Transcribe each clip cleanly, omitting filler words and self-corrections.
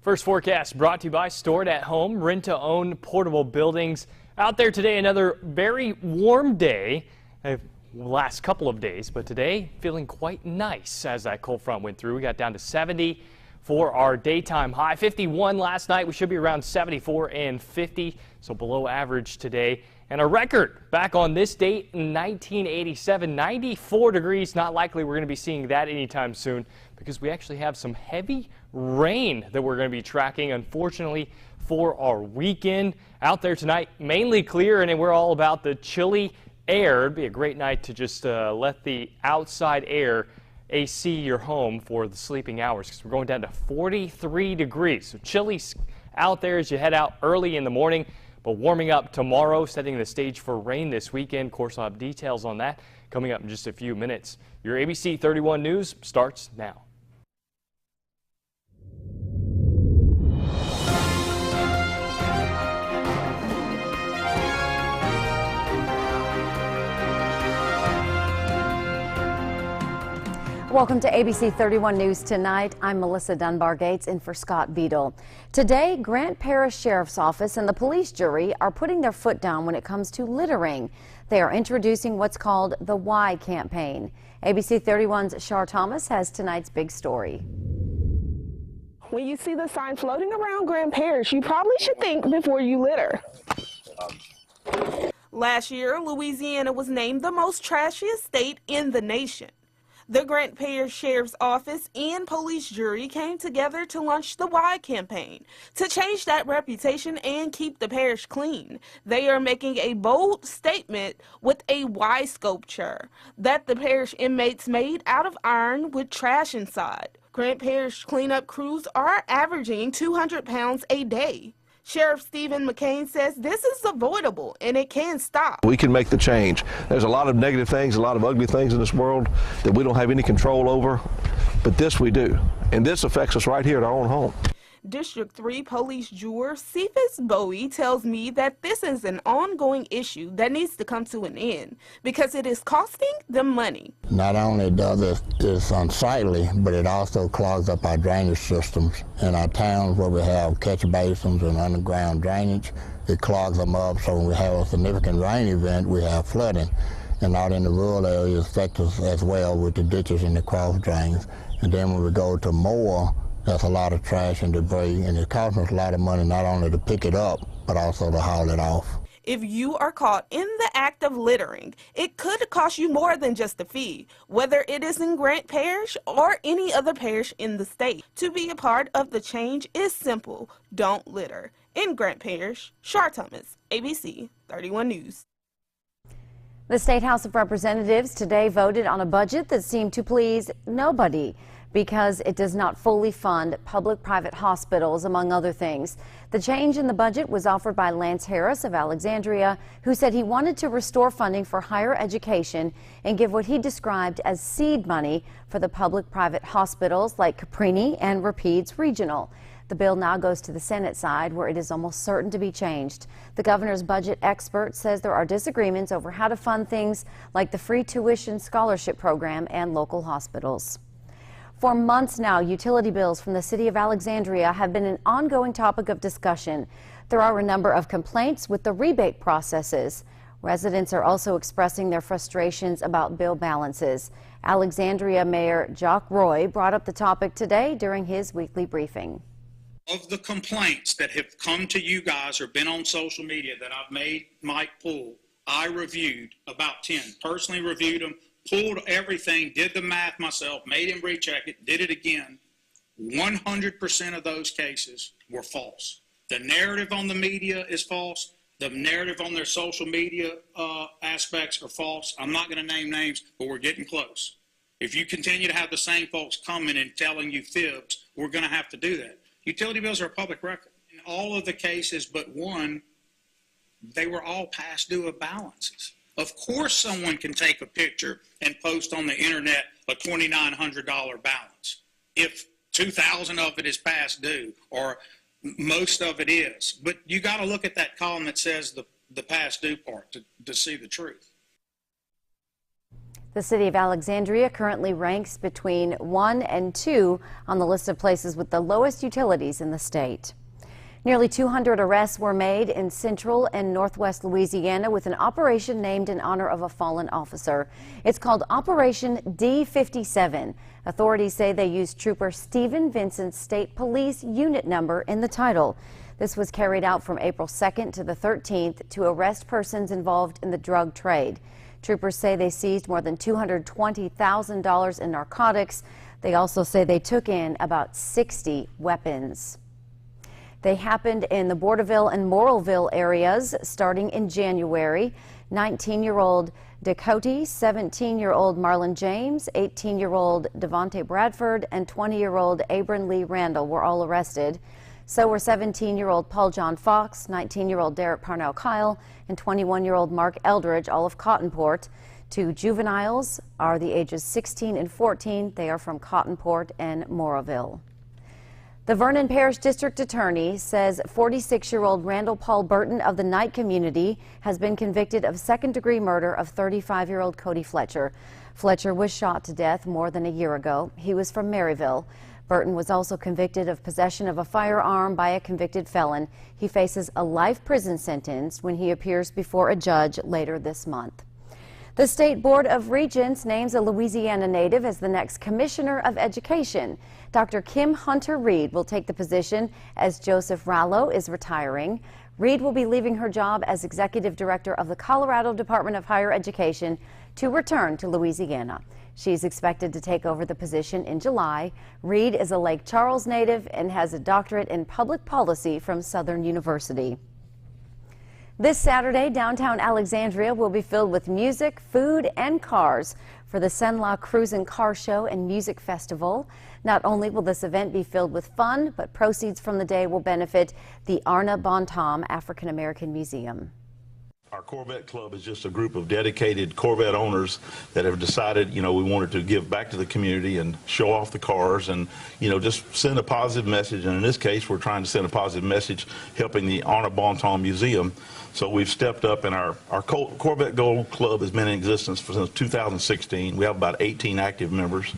First forecast brought to you by Stored at Home, rent-to-own portable buildings. Out there today, another very warm day. Last couple of days, but today feeling quite nice as that cold front went through. We got down to 70 for our daytime high. 51 last night. We should be around 74 and 50, so below average today. And a record back on this date in 1987, 94 degrees. Not likely we're going to be seeing that anytime soon because we actually have some heavy rain that we're going to be tracking, unfortunately, for our weekend. Out there tonight, mainly clear, and we're all about the chilly air. It'd be a great night to just let the outside air AC your home for the sleeping hours because we're going down to 43 degrees. So chilly out there as you head out early in the morning. But warming up tomorrow, setting the stage for rain this weekend. Of course, I'll have details on that coming up in just a few minutes. Your ABC 31 News starts now. Welcome to ABC 31 News Tonight. I'm Melissa Dunbar Gates in for Scott Beadle. Today, Grant Parish Sheriff's Office and the police jury are putting their foot down when it comes to littering. They are introducing what's called the Why campaign. ABC 31's Shar Thomas has tonight's big story. When you see the sign floating around Grant Parish, you probably should think before you litter. Last year, Louisiana was named the most trashiest state in the nation. The Grant Parish Sheriff's Office and police jury came together to launch the Why campaign to change that reputation and keep the parish clean. They are making a bold statement with a Why sculpture that the parish inmates made out of iron with trash inside. Grant Parish cleanup crews are averaging 200 pounds a day. Sheriff Stephen McCain says this is avoidable and it can stop. We can make the change. There's a lot of negative things, a lot of ugly things in this world that we don't have any control over, but this we do. And this affects us right here at our own home. District 3 Police Juror Cephas Bowie tells me that this is an ongoing issue that needs to come to an end because it is costing them money. Not only does it's unsightly, but it also clogs up our drainage systems in our towns where we have catch basins and underground drainage. It clogs them up, so when we have a significant rain event, we have flooding. And out in the rural areas, it affects us as well with the ditches and the cross drains. And then when we go to more, that's a lot of trash and debris, and it costs us a lot of money not only to pick it up, but also to haul it off. If you are caught in the act of littering, it could cost you more than just a fee, whether it is in Grant Parish or any other parish in the state. To be a part of the change is simple. Don't litter. In Grant Parish, Shar Thomas, ABC 31 News. The State House of Representatives today voted on a budget that seemed to please nobody because it does not fully fund public-private hospitals, among other things. The change in the budget was offered by Lance Harris of Alexandria, who said he wanted to restore funding for higher education and give what he described as seed money for the public-private hospitals like Caprini and Rapides Regional. The bill now goes to the Senate side, where it is almost certain to be changed. The governor's budget expert says there are disagreements over how to fund things like the free tuition scholarship program and local hospitals. For months now, utility bills from the city of Alexandria have been an ongoing topic of discussion. There are a number of complaints with the rebate processes. Residents are also expressing their frustrations about bill balances. Alexandria Mayor Jacques Roy brought up the topic today during his weekly briefing. Of the complaints that have come to you guys or been on social media that I've made Mike pull, I reviewed about 10, personally reviewed them, pulled everything, did the math myself, made him recheck it, did it again. 100% of those cases were false. The narrative on the media is false. The narrative on their social media aspects are false. I'm not going to name names, but we're getting close. If you continue to have the same folks coming and telling you fibs, we're going to have to do that. Utility bills are a public record. In all of the cases but one, they were all past due of balances. Of course someone can take a picture and post on the internet a $2,900 balance if 2,000 of it is past due or most of it is. But you got to look at that column that says the past due part to see the truth. The city of Alexandria currently ranks between 1 and 2 on the list of places with the lowest utilities in the state. Nearly 200 arrests were made in central and northwest Louisiana with an operation named in honor of a fallen officer. It's called Operation D57. Authorities say they used Trooper Stephen Vincent's state police unit number in the title. This was carried out from April 2nd to the 13th to arrest persons involved in the drug trade. Troopers say they seized more than $220,000 in narcotics. They also say they took in about 60 weapons. They happened in the Borderville and Morrillville areas starting in January. 19-year-old Dakota, 17-year-old Marlon James, 18-year-old Devontae Bradford, and 20-year-old Abram Lee Randall were all arrested. So were 17-year-old Paul John Fox, 19-year-old Derek Parnell Kyle, and 21-year-old Mark Eldridge, all of Cottonport. Two juveniles are the ages 16 and 14. They are from Cottonport and Morrillville. The Vernon Parish District Attorney says 46-year-old Randall Paul Burton of the Knight community has been convicted of second-degree murder of 35-year-old Cody Fletcher. Fletcher was shot to death more than a year ago. He was from Maryville. Burton was also convicted of possession of a firearm by a convicted felon. He faces a life prison sentence when he appears before a judge later this month. The State Board of Regents names a Louisiana native as the next Commissioner of Education. Dr. Kim Hunter Reed will take the position as Joseph Rallo is retiring. Reed will be leaving her job as Executive Director of the Colorado Department of Higher Education to return to Louisiana. She's expected to take over the position in July. Reed is a Lake Charles native and has a doctorate in public policy from Southern University. This Saturday, downtown Alexandria will be filled with music, food, and cars for the Cenla Cruise and Car Show and Music Festival. Not only will this event be filled with fun, but proceeds from the day will benefit the Arna Bontom African American Museum. Our Corvette Club is just a group of dedicated Corvette owners that have decided, we wanted to give back to the community and show off the cars and, just send a positive message. And in this case, we're trying to send a positive message helping the Arna Bontom Museum. So we've stepped up, and our Corvette Gold Club has been in existence since 2016. We have about 18 active members.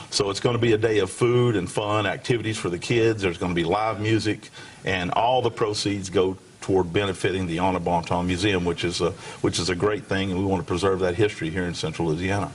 So it's going to be a day of food and fun, activities for the kids. There's going to be live music, and all the proceeds go toward benefiting the Arna Bontom Museum, which is a great thing, and we want to preserve that history here in Central Louisiana.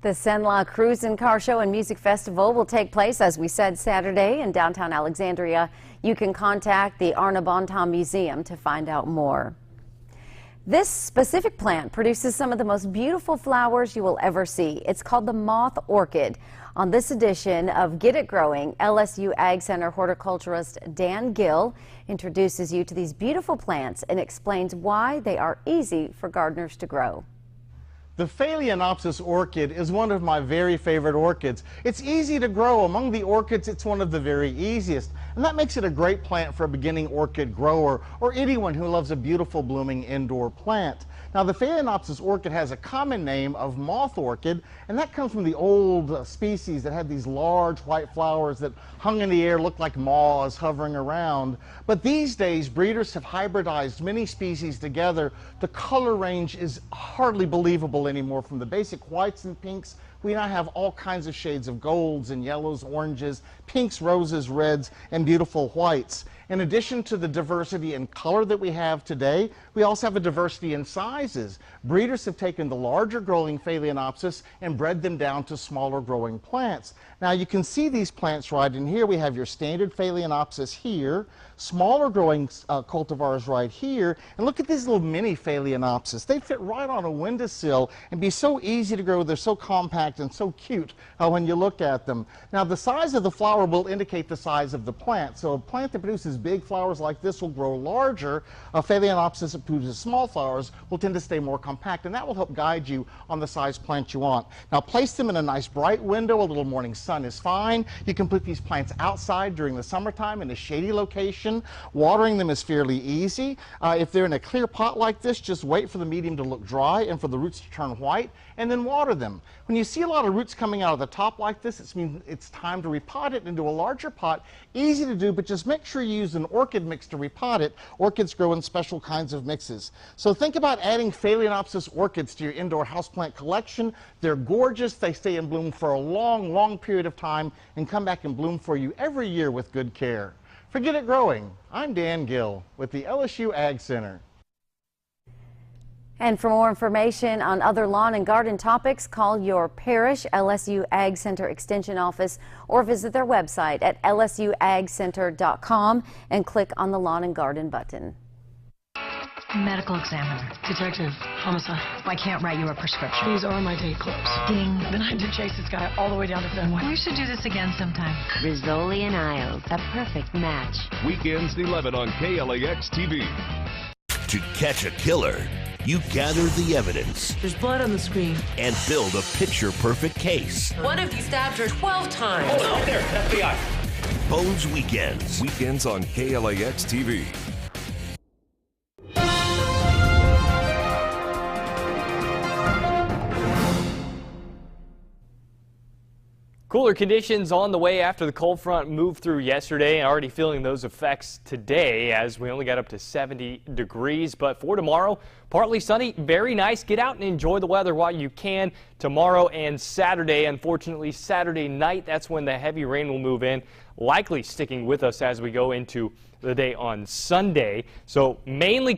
The Cenla Cruise and Car Show and Music Festival will take place, as we said, Saturday in downtown Alexandria. You can contact the Arna Bontom Museum to find out more. This specific plant produces some of the most beautiful flowers you will ever see. It's called the moth orchid. On this edition of Get It Growing, LSU Ag Center horticulturist Dan Gill introduces you to these beautiful plants and explains why they are easy for gardeners to grow. The Phalaenopsis orchid is one of my very favorite orchids. It's easy to grow. Among the orchids, it's one of the very easiest. And that makes it a great plant for a beginning orchid grower or anyone who loves a beautiful blooming indoor plant. Now, the Phalaenopsis orchid has a common name of moth orchid, and that comes from the old species that had these large white flowers that hung in the air, looked like moths hovering around. But these days, breeders have hybridized many species together. The color range is hardly believable anymore. From the basic whites and pinks, we now have all kinds of shades of golds and yellows, oranges, pinks, roses, reds, and beautiful whites. In addition to the diversity in color that we have today, we also have a diversity in sizes. Breeders have taken the larger growing Phalaenopsis and bred them down to smaller growing plants. Now you can see these plants right in here. We have your standard Phalaenopsis here, smaller growing cultivars right here, and look at these little mini Phalaenopsis. They fit right on a windowsill and be so easy to grow. They're so compact and so cute when you look at them. Now the size of the flower will indicate the size of the plant. So a plant that produces big flowers like this will grow larger. A Phalaenopsis that produces small flowers will tend to stay more compact, and that will help guide you on the size plant you want. Now place them in a nice bright window. A little morning sun is fine. You can put these plants outside during the summertime in a shady location. Watering them is fairly easy. If they're in a clear pot like this, just wait for the medium to look dry and for the roots to turn white, and then water them. When you see a lot of roots coming out of the top like this, it means it's time to repot it into a larger pot. Easy to do, but just make sure you use use an orchid mix to repot it. Orchids grow in special kinds of mixes. So think about adding Phalaenopsis orchids to your indoor houseplant collection. They're gorgeous. They stay in bloom for a long, long period of time and come back and bloom for you every year with good care. For Get It Growing, I'm Dan Gill with the LSU Ag Center. And for more information on other lawn and garden topics, call your parish LSU Ag Center Extension office or visit their website at lsuagcenter.com and click on the Lawn and Garden button. Medical examiner. Detective, homicide. I can't write you a prescription. These are my date clips. Ding. Then I had to chase this guy all the way down to Fenway. We should do this again sometime. Rizzoli and Isles, a perfect match. Weekends at 11 on KLAX TV. To catch a killer, you gather the evidence. There's blood on the screen. And build a picture-perfect case. What if you stabbed her 12 times? Oh, up there, FBI. Bones Weekends. Weekends on KLAX TV. Cooler conditions on the way after the cold front moved through yesterday, and already feeling those effects today as we only got up to 70 degrees. But for tomorrow, partly sunny, very nice. Get out and enjoy the weather while you can tomorrow and Saturday. Unfortunately, Saturday night, that's when the heavy rain will move in, likely sticking with us as we go into the day on Sunday. So mainly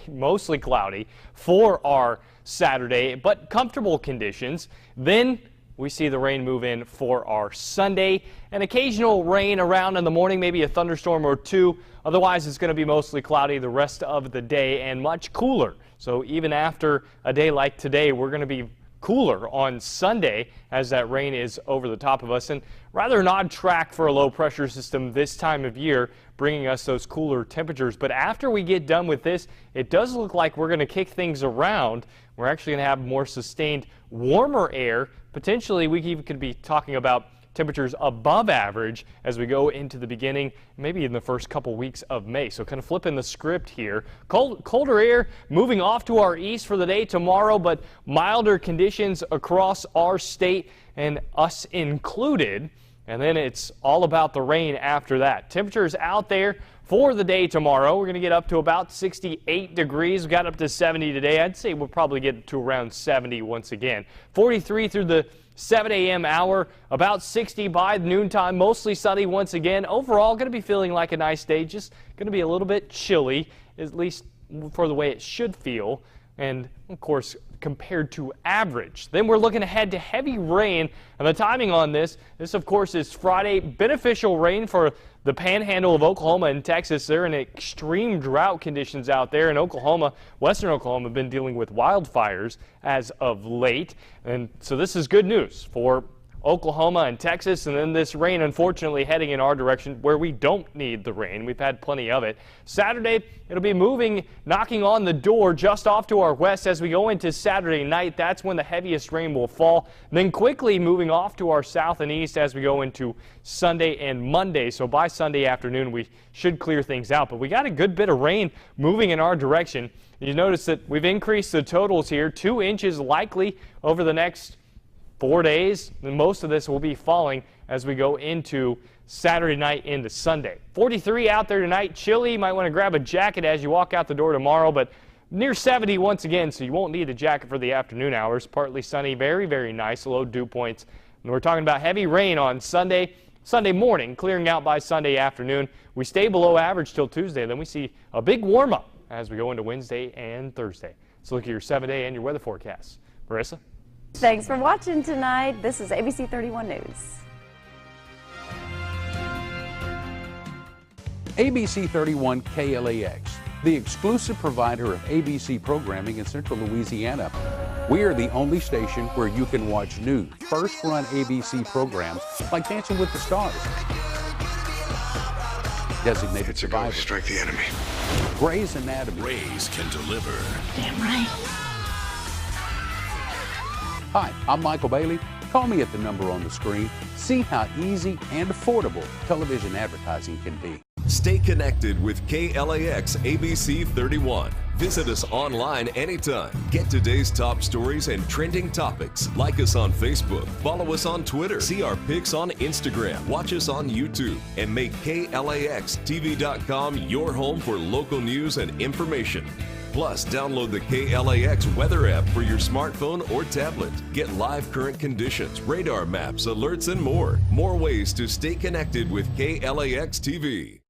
mostly cloudy for our Saturday, but comfortable conditions. Then we see the rain move in for our Sunday. An occasional rain around in the morning, maybe a thunderstorm or two. Otherwise, it's going to be mostly cloudy the rest of the day and much cooler. So even after a day like today, we're going to be cooler on Sunday as that rain is over the top of us. And rather an odd track for a low pressure system this time of year, bringing us those cooler temperatures. But after we get done with this, it does look like we're going to kick things around. We're actually going to have more sustained warmer air. Potentially, we even could be talking about temperatures above average as we go into the beginning, maybe in the first couple weeks of May. So kind of flipping the script here. Colder air moving off to our east for the day tomorrow, but milder conditions across our state and us included. And then it's all about the rain after that. Temperatures out there for the day tomorrow, we're going to get up to about 68 degrees. We got up to 70 today. I'd say we'll probably get to around 70 once again. 43 through the 7 a.m. hour, about 60 by noontime, mostly sunny once again. Overall, going to be feeling like a nice day, just going to be a little bit chilly, at least for the way it should feel. And, of course, compared to average. Then we're looking ahead to heavy rain, and the timing on this, of course, is Friday. Beneficial rain for the panhandle of Oklahoma and Texas. They're in extreme drought conditions out there in Oklahoma. Western Oklahoma have been dealing with wildfires as of late, and so this is good news for Oklahoma and Texas, and then this rain unfortunately heading in our direction where we don't need the rain. We've had plenty of it. Saturday, it'll be moving, knocking on the door just off to our west as we go into Saturday night. That's when the heaviest rain will fall. And then quickly moving off to our south and east as we go into Sunday and Monday. So by Sunday afternoon, we should clear things out. But we got a good bit of rain moving in our direction. You notice that we've increased the totals here, 2 inches likely over the next 4 days, and most of this will be falling as we go into Saturday night into Sunday. 43 out there tonight, chilly. You might want to grab a jacket as you walk out the door tomorrow, but near 70 once again, so you won't need a jacket for the afternoon hours. Partly sunny, very, very nice, low dew points. And we're talking about heavy rain on Sunday morning, clearing out by Sunday afternoon. We stay below average till Tuesday, then we see a big warm-up as we go into Wednesday and Thursday. So look at your 7-day and your weather forecasts. Marissa? Thanks for watching tonight. This is ABC 31 News. ABC 31 KLAX, the exclusive provider of ABC programming in Central Louisiana. We are the only station where you can watch new, first-run ABC programs like Dancing with the Stars, Designated Survivor, Strike the Enemy, Grey's Anatomy. Grey's can deliver. Damn right. Hi, I'm Michael Bailey. Call me at the number on the screen. See how easy and affordable television advertising can be. Stay connected with KLAX ABC 31. Visit us online anytime. Get today's top stories and trending topics. Like us on Facebook. Follow us on Twitter. See our pics on Instagram. Watch us on YouTube. And make KLAXTV.com your home for local news and information. Plus, download the KLAX weather app for your smartphone or tablet. Get live current conditions, radar maps, alerts, and more. More ways to stay connected with KLAX TV.